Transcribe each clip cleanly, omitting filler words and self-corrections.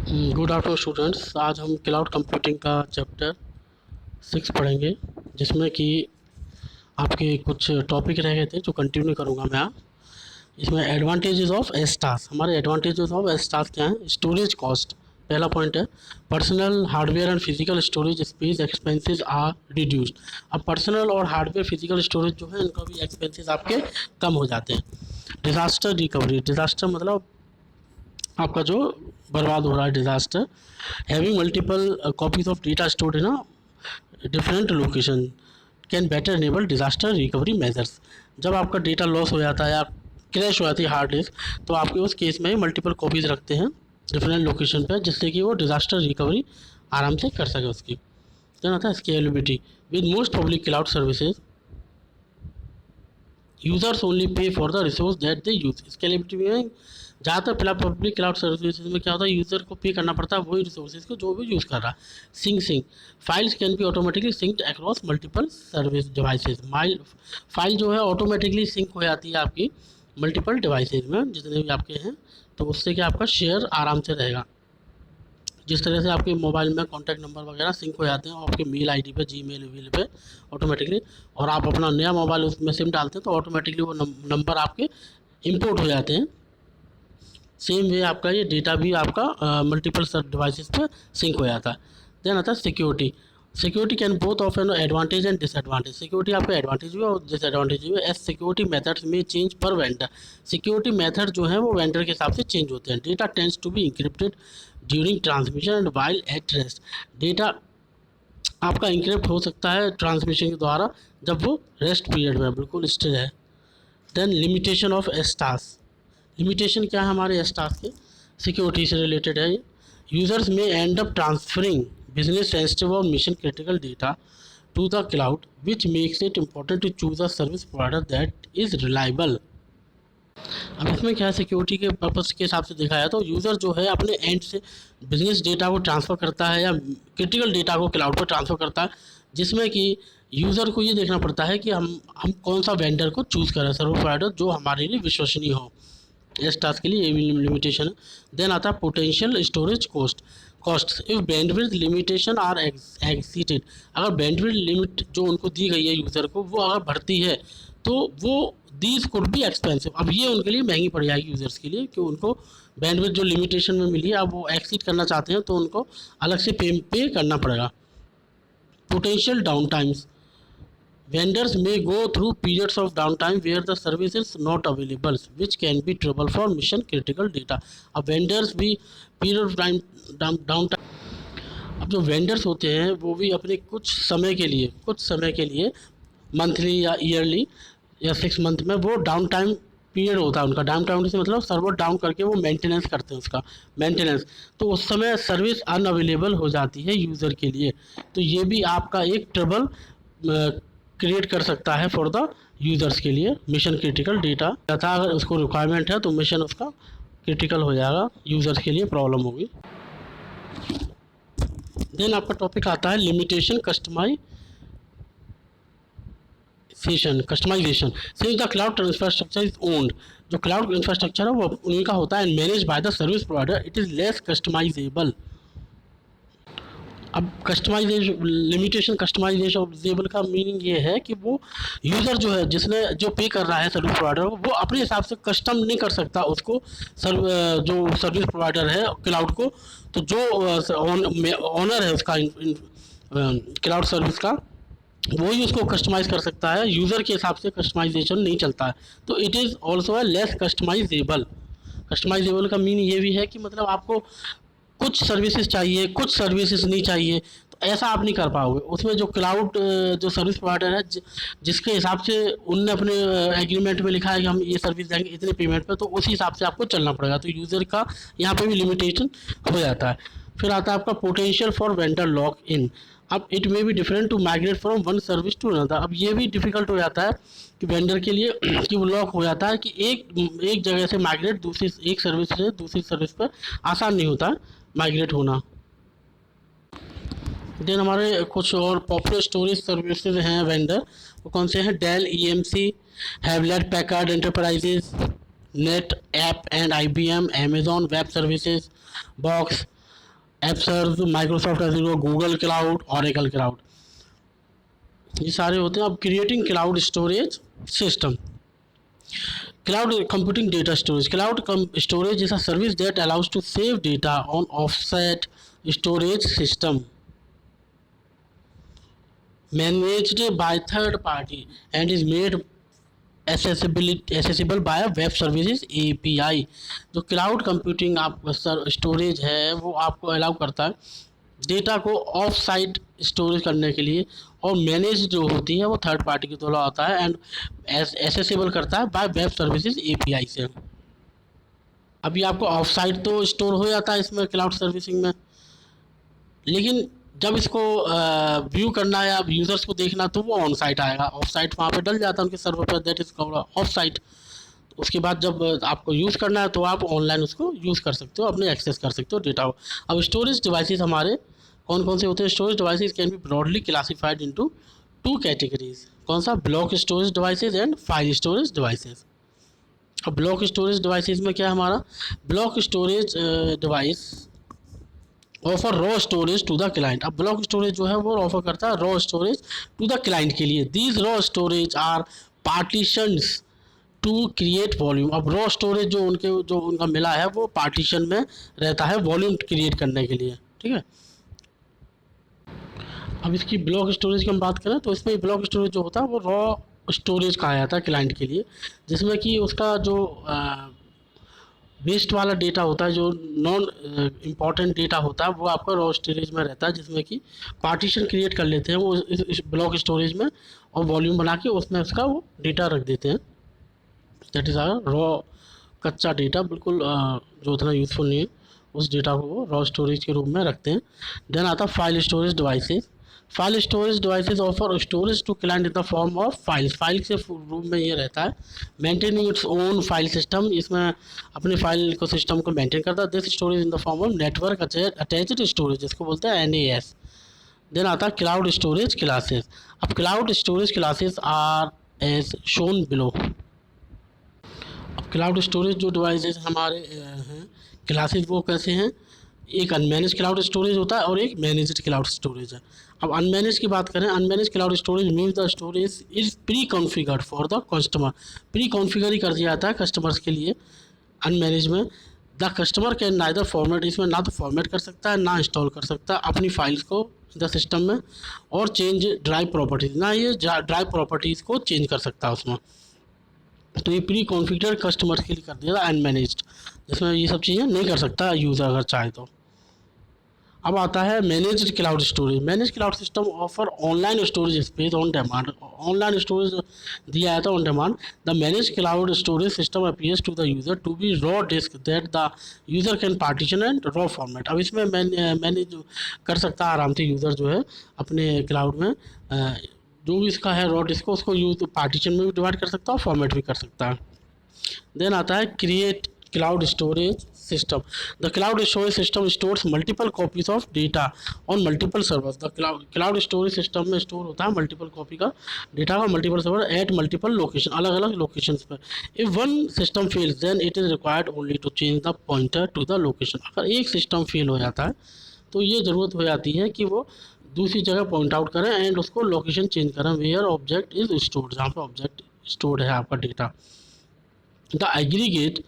Good afternoon students. आज हम cloud computing का चैप्टर 6 पढ़ेंगे, जिसमें कि आपके कुछ टॉपिक रह गए थे जो कंटिन्यू करूंगा मैं आज। इसमें एडवांटेजेस ऑफ एस्टास। हमारे एडवांटेजेस ऑफ एस्टास क्या है? स्टोरेज कॉस्ट पहला पॉइंट है। Personal hardware and physical storage space expenses are reduced. अब पर्सनल और हार्डवेयर फिजिकल स्टोरेज जो है, इनका भी एक्सपेंसेस आपके कम हो जाते हैं। Disaster recovery. डिज़ास्टर मतलब आपका जो बर्बाद हो रहा है, disaster. Having multiple copies of data stored in a different location can better enable disaster recovery measures. जब आपका डेटा लॉस हो जाता है या क्रैश हो जाती है हार्ड डिस्क, तो आपके उस केस में मल्टीपल कॉपीज़ रखते हैं डिफरेंट लोकेशन पर, जिससे कि वो डिज़ास्टर रिकवरी आराम से कर सके उसकी। देन आता है scalability. With most public cloud services users only pay for the resource that they use. Scalability में ज़्यादातर पब्लिक क्लाउड सर्विसेज में क्या होता है, यूज़र को पे करना पड़ता है वही रिसोर्सेज को जो भी यूज़ कर रहा है। Sync files can be automatically synced across multiple service devices. File जो है ऑटोमेटिकली सिंक हो जाती है आपकी मल्टीपल डिवाइसेज में, जितने भी आपके हैं, तो उससे क्या आपका शेयर आराम से रहेगा। जिस तरह से आपके मोबाइल में कॉन्टैक्ट नंबर वगैरह सिंक हो जाते हैं और आपके मेल आईडी पे, जीमेल वील पे ऑटोमेटिकली, और आप अपना नया मोबाइल उसमें सिम डालते हैं तो ऑटोमेटिकली वो नंबर आपके इंपोर्ट हो जाते हैं। सेम वे आपका ये डेटा भी आपका मल्टीपल सब डिवाइसेस पे सिंक हो जाता है। देन आता है security. Security can both of an advantage and disadvantage. Security आपका एडवांटेज भी और डिसएडवांटेज भी। एस सिक्योरिटी मेथड्स में चेंज पर वेंडर। सिक्योरिटी मेथड जो है वो वेंडर के हिसाब से चेंज होते हैं। Data tends to be encrypted during transmission and while at rest. Data आपका इंक्रिप्ट हो सकता है ट्रांसमिशन के द्वारा जब वो रेस्ट पीरियड में बिल्कुल स्थिर है। Then limitation of STaaS. Limitation क्या है हमारे एस्टास के? सिक्योरिटी से रिलेटेड है। यूजर्स में end up transferring business sensitive और mission critical data to the cloud which makes it important to choose a service provider that is reliable. अब इसमें क्या है, सिक्योरिटी के पर्पज़ के हिसाब से देखा जाए तो यूज़र जो है अपने एंड से बिजनेस डेटा को ट्रांसफ़र करता है या क्रिटिकल डेटा को क्लाउड पर ट्रांसफ़र करता है, जिसमें कि यूज़र को ये देखना पड़ता है कि हम कौन सा वेंडर को चूज़ करें, सर्विस प्रोवाइडर जो हमारे लिए विश्वसनीय हो। इस टास्क के लिए ये भी लिमिटेशन है। देन आता है potential storage cost. If bandwidth limitation are exceeded. अगर बैंडविड्थ लिमिट जो उनको दी गई है यूज़र को, वो अगर बढ़ती है तो वो दीज कुड बी एक्सपेंसिव। अब ये उनके लिए महंगी पड़ जाएगी यूज़र्स के लिए, कि उनको बैंडविड्थ जो लिमिटेशन में मिली है अब वो एक्सीड करना चाहते हैं तो उनको अलग से पे करना पड़ेगा। Potential down times. Vendors may go through periods of downtime where the service is not available, which can be trouble for mission critical data. अब vendors भी period of time down time, अब जो vendors होते हैं वो भी अपने कुछ समय के लिए मंथली या ईयरली या 6 मंथ में वो डाउन टाइम पीरियड होता है उनका। डाउन टाइम से मतलब सर्वर डाउन करके वो मेंटेनेंस करते हैं, उसका मेंटेनेंस, तो उस समय सर्विस अनअवेलेबल हो जाती है यूज़र के लिए। तो ये भी आपका एक ट्रबल क्रिएट कर सकता है फॉर द यूज़र्स के लिए। मिशन क्रिटिकल डेटा तथा अगर उसको रिक्वायरमेंट है तो मिशन उसका क्रिटिकल हो जाएगा, यूज़र्स के लिए प्रॉब्लम होगी। देन आपका टॉपिक आता है limitation customization. Since the cloud infrastructure is owned. जो क्लाउड इंफ्रास्ट्रक्चर है वो उनका होता है, manage by the service provider, it is less customizable. अब लिमिटेशन कस्टमाइजेशन का मीनिंग ये है कि वो यूज़र जो है, जिसने जो पे कर रहा है सर्विस प्रोवाइडर, वो अपने हिसाब से कस्टम नहीं कर सकता उसको। जो सर्विस प्रोवाइडर है क्लाउड को, तो जो ऑनर है उसका क्लाउड सर्विस का, वो ही उसको कस्टमाइज़ कर सकता है। यूज़र के हिसाब से कस्टमाइजेशन नहीं चलता है, तो इट इज़ ऑल्सो है लेस कस्टमाइजेबल। कस्टमाइजेबल का मीन ये भी है कि मतलब आपको कुछ सर्विसेज चाहिए, कुछ सर्विसेज नहीं चाहिए, तो ऐसा आप नहीं कर पाओगे। उसमें जो क्लाउड जो सर्विस प्रोवाइडर है, जिसके हिसाब से उनने अपने एग्रीमेंट में लिखा है कि हम ये सर्विस देंगे इतने पेमेंट पे, तो उसी हिसाब से आपको चलना पड़ेगा। तो यूज़र का यहाँ पे भी लिमिटेशन हो जाता है। फिर आता है आपका potential for vendor lock in. अब it may be different to migrate from one service to another. अब ये भी डिफ़िकल्ट हो जाता है कि वेंडर के लिए कि वो लॉक हो जाता है कि एक जगह से माइग्रेट दूसरी एक सर्विस से दूसरी सर्विस पर आसान नहीं होता माइग्रेट होना। देन हमारे कुछ और पॉपुलर स्टोरेज सर्विसेज हैं वेंडर, वो कौन से हैं? Dell EMC, Hewlett Packard Enterprises, NetApp and IBM, Amazon Web Services, Box, AppServe, Microsoft Azure, Google Cloud, Oracle Cloud, ये सारे होते हैं। अब creating cloud storage system, cloud computing data storage. Storage is a service that allows to save data on offset storage system managed by third party and is made accessible by a web services API. जो cloud computing आप storage है वो आपको allow करता है data को of site storage करने के लिए, और मैनेज जो होती है वो थर्ड पार्टी के द्वारा होता है एंड एसेसिबल करता है बाय वेब सर्विसेज API से। अभी आपको ऑफ साइट तो स्टोर हो जाता है इसमें क्लाउड सर्विसिंग में, लेकिन जब इसको व्यू करना है या यूज़र्स को देखना तो वो ऑन साइट आएगा, ऑफ साइट वहाँ पे डल जाता है उनके सर्वर पर, that is called off site. उसके बाद जब आपको यूज़ करना है तो आप ऑनलाइन उसको यूज़ कर सकते हो, अपने एक्सेस कर सकते हो डेटा को। अब स्टोरेज डिवाइसेस हमारे कौन कौन से होते हैं? Storage devices can be broadly classified into 2 categories. कौन सा? Block storage devices and file storage devices. अब ब्लॉक स्टोरेज डिवाइसेस में क्या है हमारा? Block storage device offer raw storage to the client. अब ब्लॉक स्टोरेज जो है वो ऑफर करता है raw storage to the client के लिए। These raw storage are partitions to create volume. अब रॉ स्टोरेज जो उनका मिला है वो पार्टीशन में रहता है वॉल्यूम क्रिएट करने के लिए, ठीक है। अब इसकी ब्लॉक स्टोरेज की हम बात करें तो इसमें ब्लॉक स्टोरेज जो होता है वो रॉ स्टोरेज कहा जाता है क्लाइंट के लिए, जिसमें कि उसका जो वेस्ट वाला डेटा होता है, जो नॉन इम्पॉर्टेंट डेटा होता है वो आपका रॉ स्टोरेज में रहता है, जिसमें कि पार्टीशन क्रिएट कर लेते हैं वो इस ब्लॉक स्टोरेज में और वॉल्यूम बना के उसमें उसका वो डेटा रख देते हैं। दैट इज़ आर रॉ कच्चा डेटा, बिल्कुल जो उतना यूज़फुल नहीं है उस डेटा को वो रॉ स्टोरेज के रूप में रखते हैं। देन आता है file storage devices. File storage devices offer storage to client in the form of files. File के रूप में ये रहता है, maintaining its own file system, इसमें अपने फाइल को सिस्टम को मेंटेन करता है। This storage in the form of network attached storage, जिसको बोलते हैं NAS। देन आता है क्लाउड स्टोरेज क्लासेस। अब cloud storage classes are as shown below. अब क्लाउड स्टोरेज जो डिवाइसेस हमारे हैं क्लासेस वो कैसे हैं? एक अनमैनेज क्लाउड स्टोरेज होता है और एक मैनेज्ड क्लाउड स्टोरेज है। अब अनमैनेज की बात करें, unmanage cloud storage means the storage is preconfigured for the customer. Preconfigure ही कर दिया जाता है कस्टमर्स के लिए अनमैनेज में। The customer can neither format, इसमें ना तो फॉर्मेट कर सकता है ना इंस्टॉल कर सकता है अपनी फाइल्स को द सिस्टम में, और चेंज ड्राइव प्रॉपर्टीज़, ना ये ड्राइव प्रॉपर्टीज़ को चेंज कर सकता है उसमें। तो ये प्री कॉन्फ़िगर्ड कस्टमर के लिए कर दिया था अनमैनेज्ड, जिसमें ये सब चीज़ें नहीं कर सकता यूज़र अगर चाहे तो। अब आता है managed cloud storage. Manage cloud system offer online storage space on demand. Online storage दिया जाता है on demand. The manage cloud storage system appears to the user to be raw disk that the user can partition and raw format. अब इसमें manage कर सकता है आराम से यूज़र जो है अपने क्लाउड में जो भी इसका है रॉ डिस्क उसको यूज पार्टीशन में भी डिवाइड कर सकता है और फॉर्मेट भी कर सकता है। देन आता है create cloud storage system. The cloud storage system stores multiple copies of data on multiple servers. The cloud storage system में स्टोर होता है मल्टीपल कॉपी का डेटा का multiple server at multiple location, अलग अलग लोकेशंस पर। If one system fails then it is required only to change the pointer to the location. अगर एक सिस्टम फेल हो जाता है तो ये ज़रूरत हो जाती है कि वो दूसरी जगह पॉइंट आउट करें एंड उसको लोकेशन चेंज करें वेयर ऑब्जेक्ट इज स्टोर्ड, जहाँ पर ऑब्जेक्ट स्टोर्ड है आपका data. The aggregate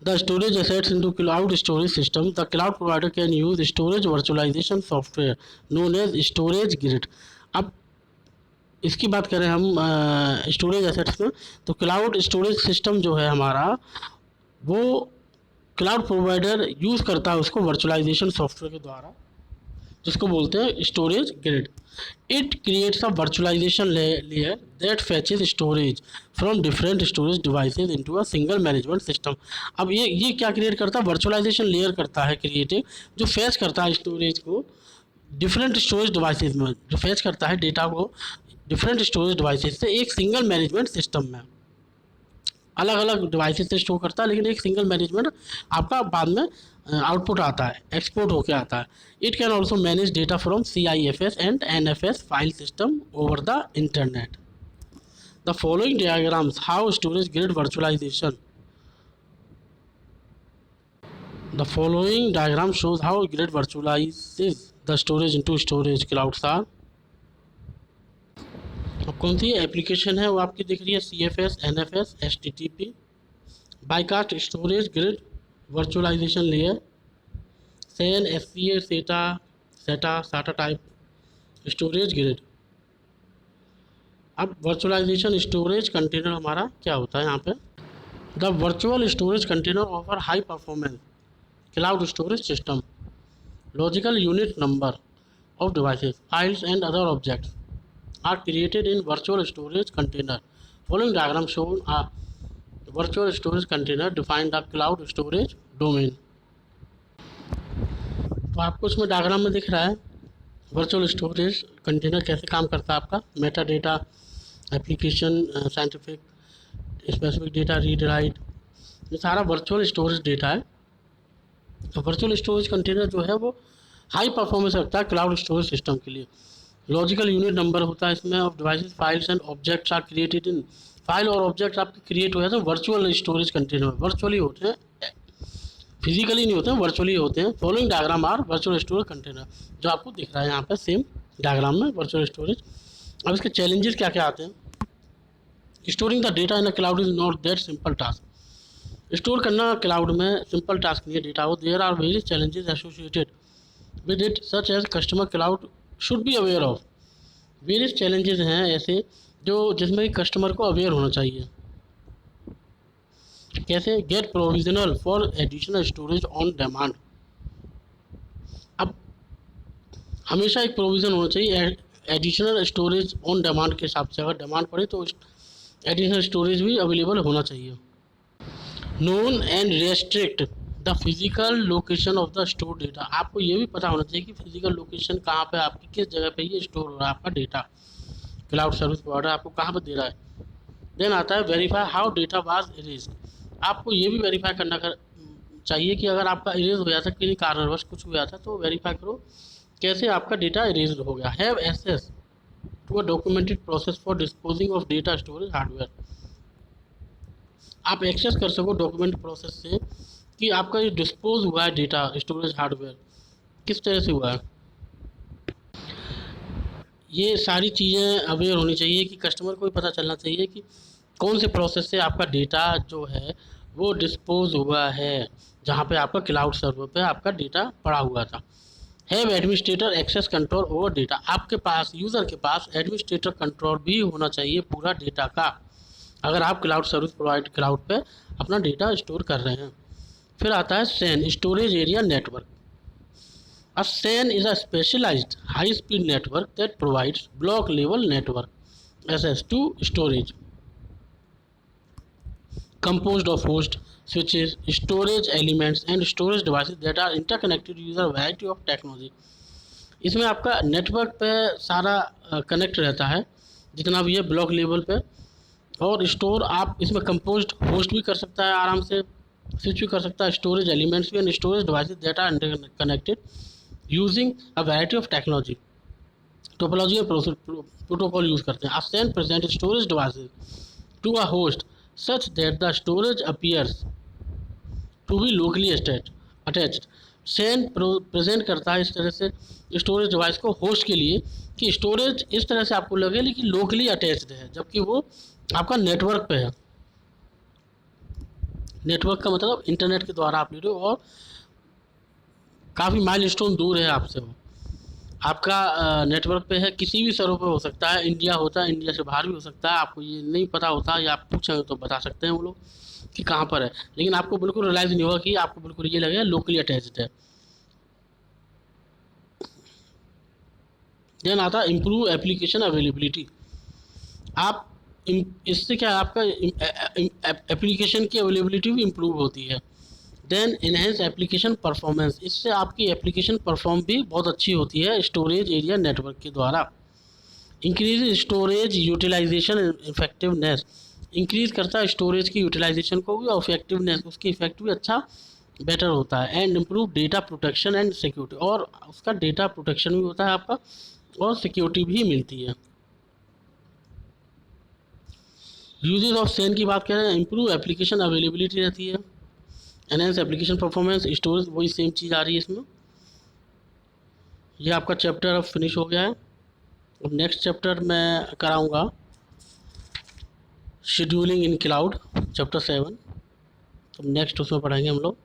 the storage assets into cloud storage system. The cloud provider can use storage virtualization software known as storage grid. अब इसकी बात करें हम स्टोरेज एसेट्स में, तो क्लाउड स्टोरेज सिस्टम जो है हमारा वो क्लाउड प्रोवाइडर यूज़ करता है उसको वर्चुअलाइजेशन सॉफ्टवेयर के द्वारा, जिसको बोलते हैं storage grid. It creates a virtualization layer that fetches storage from different storage devices into a single management system. अब ये क्या क्रिएट करता है? वर्चुअलाइजेशन लेयर करता है क्रिएटिव, जो फैच करता है स्टोरेज को डिफरेंट स्टोरेज डिवाइसेज में, जो फैच करता है डेटा को डिफरेंट स्टोरेज डिवाइसेज से एक सिंगल मैनेजमेंट सिस्टम में। अलग अलग डिवाइसेज से स्टोर करता है लेकिन एक सिंगल मैनेजमेंट आपका बाद में आउटपुट आता है, एक्सपोर्ट होके आता है। It can also manage data from CIFS and NFS file system over the internet. The following diagrams how storage grid virtualization. The following diagram shows how grid virtualizes the storage into storage clouds are. अब कौन सी application है वो आपकी दिख रही है, CFS, NFS, HTTP, Bycast storage grid virtualization layer, SAN, SCA, SATA type storage grid. अब virtualization storage container हमारा क्या होता है यहाँ पे, the virtual storage container offer high performance cloud storage system, logical unit number of devices, files and other objects are created in virtual storage container. Following diagram shown a virtual storage container define the cloud storage domain. तो आपको इसमें diagram में दिख रहा है virtual storage container कैसे काम करता है आपका, Meta data, application, scientific, specific data, read write, ये सारा वर्चुअल स्टोरेज डेटा है। वर्चुअल स्टोरेज कंटेनर जो है वो हाई परफॉर्मेंस रखता है क्लाउड स्टोरेज सिस्टम के लिए। लॉजिकल यूनिट नंबर होता है इसमें of devices, files and objects are created in, file और ऑब्जेक्ट्स आपके क्रिएट हो जाते हैं वर्चुअल स्टोरेज कंटेनर में, वर्चुअली होते हैं, फिजिकली नहीं होते हैं, वर्चुअली होते हैं। Following diagram are virtual storage container, जो आपको दिख रहा है यहाँ पर सेम डायग्राम में वर्चुअल स्टोरेज। अब इसके चैलेंजेस क्या क्या आते हैं। Storing the data in a cloud is not that simple task, store करना क्लाउड में सिंपल टास्क नहीं है डेटा वो, there are various challenges associated with it such as customer cloud should be aware of, various challenges हैं ऐसे जो जिसमें कि कस्टमर को अवेयर होना चाहिए। कैसे, get provisional for additional storage on demand, अब हमेशा एक प्रोविज़न होना चाहिए एडिशनल स्टोरेज ऑन डिमांड के हिसाब से, अगर डिमांड पड़े तो एडिशनल स्टोरेज भी अवेलेबल होना चाहिए। Known and restrict the physical location of the store data, आपको ये भी पता होना चाहिए कि फिजिकल लोकेशन कहाँ पे आपकी, किस जगह पे ये स्टोर हो रहा है आपका डेटा, क्लाउड सर्विस प्रोवाइडर आपको कहाँ पे दे रहा है। देन आता है verify how data was erased, आपको ये भी वेरीफाई करना चाहिए कि अगर आपका इरेज हो जाता है किसी कारणवश कुछ हो जाता है तो वेरीफाई करो कैसे आपका डेटा इरेज हो गया। Have access to a documented process for disposing of data storage hardware, आप एक्सेस कर सको डॉक्यूमेंट प्रोसेस से कि आपका ये डिस्पोज हुआ है डेटा स्टोरेज हार्डवेयर किस तरह से हुआ है। ये सारी चीज़ें अवेयर होनी चाहिए कि कस्टमर को भी पता चलना चाहिए कि कौन से प्रोसेस से आपका डेटा जो है वो डिस्पोज हुआ है, जहाँ पे आपका क्लाउड सर्वर पे आपका डेटा पड़ा हुआ था। Have administrator access control over data, आपके पास यूज़र के पास एडमिनिस्ट्रेटर कंट्रोल भी होना चाहिए पूरा डेटा का, अगर आप क्लाउड सर्विस प्रोवाइड क्लाउड पे अपना डेटा स्टोर कर रहे हैं। फिर आता है SAN, storage area network. A SAN is a specialized high-speed network that provides block-level network access to storage, composed of hosts, switches, storage elements, and storage devices that are interconnected using a variety of technology. इसमें आपका network पे सारा connect रहता है जितना भी है block level पे, और स्टोर आप इसमें कंपोज्ड होस्ट भी कर सकता है आराम से, स्विच भी कर सकता है, स्टोरेज एलिमेंट्स भी and storage devices that are connected using a variety of technology, topology और प्रोटोकॉल यूज़ करते हैं। SAN present storage devices to a host such that the storage appears to be locally attached, SAN present करता है इस तरह से storage device को host के लिए कि स्टोरेज इस तरह से आपको लगे लेकिन लोकली अटैच्ड है, जबकि वो आपका नेटवर्क पे है। नेटवर्क का मतलब इंटरनेट के द्वारा आप ले रहे हो और काफ़ी माइलस्टोन दूर है आपसे, वो आपका नेटवर्क पे है, किसी भी सर्वर पे हो सकता है, इंडिया होता है, इंडिया से बाहर भी हो सकता है, आपको ये नहीं पता होता या आप पूछें तो बता सकते हैं वो लोग कि कहाँ पर है, लेकिन आपको बिल्कुल रियलाइज़ नहीं होगा कि आपको बिल्कुल ये लगेगा लोकली अटैच्ड है। देन आता है इम्प्रूव एप्लीकेशन अवेलेबिलिटी, आप इससे क्या है आपका एप्लीकेशन की अवेलेबिलिटी भी इम्प्रूव होती है। देन इनहेंस एप्लीकेशन परफॉर्मेंस, इससे आपकी एप्लीकेशन परफॉर्म भी बहुत अच्छी होती है स्टोरेज एरिया नेटवर्क के द्वारा। Increase storage utilization effectiveness, increase करता है स्टोरेज की यूटिलाइजेशन को भी और इफेक्टिवनेस, उसकी इफेक्ट भी अच्छा बेटर होता है। And improve data protection and security, और उसका डेटा प्रोटेक्शन भी होता है आपका और सिक्योरिटी भी मिलती है। यूजेस ऑफ SAN की बात करें, इम्प्रूव एप्लीकेशन अवेलेबिलिटी रहती है, एनहेंस एप्लीकेशन परफॉर्मेंस, स्टोरेज, वही सेम चीज़ आ रही है इसमें। ये आपका चैप्टर अब फिनिश हो गया है। अब नेक्स्ट चैप्टर मैं कराऊंगा शेड्यूलिंग इन क्लाउड, चैप्टर 7। तो नेक्स्ट उसमें पढ़ेंगे हम लोग।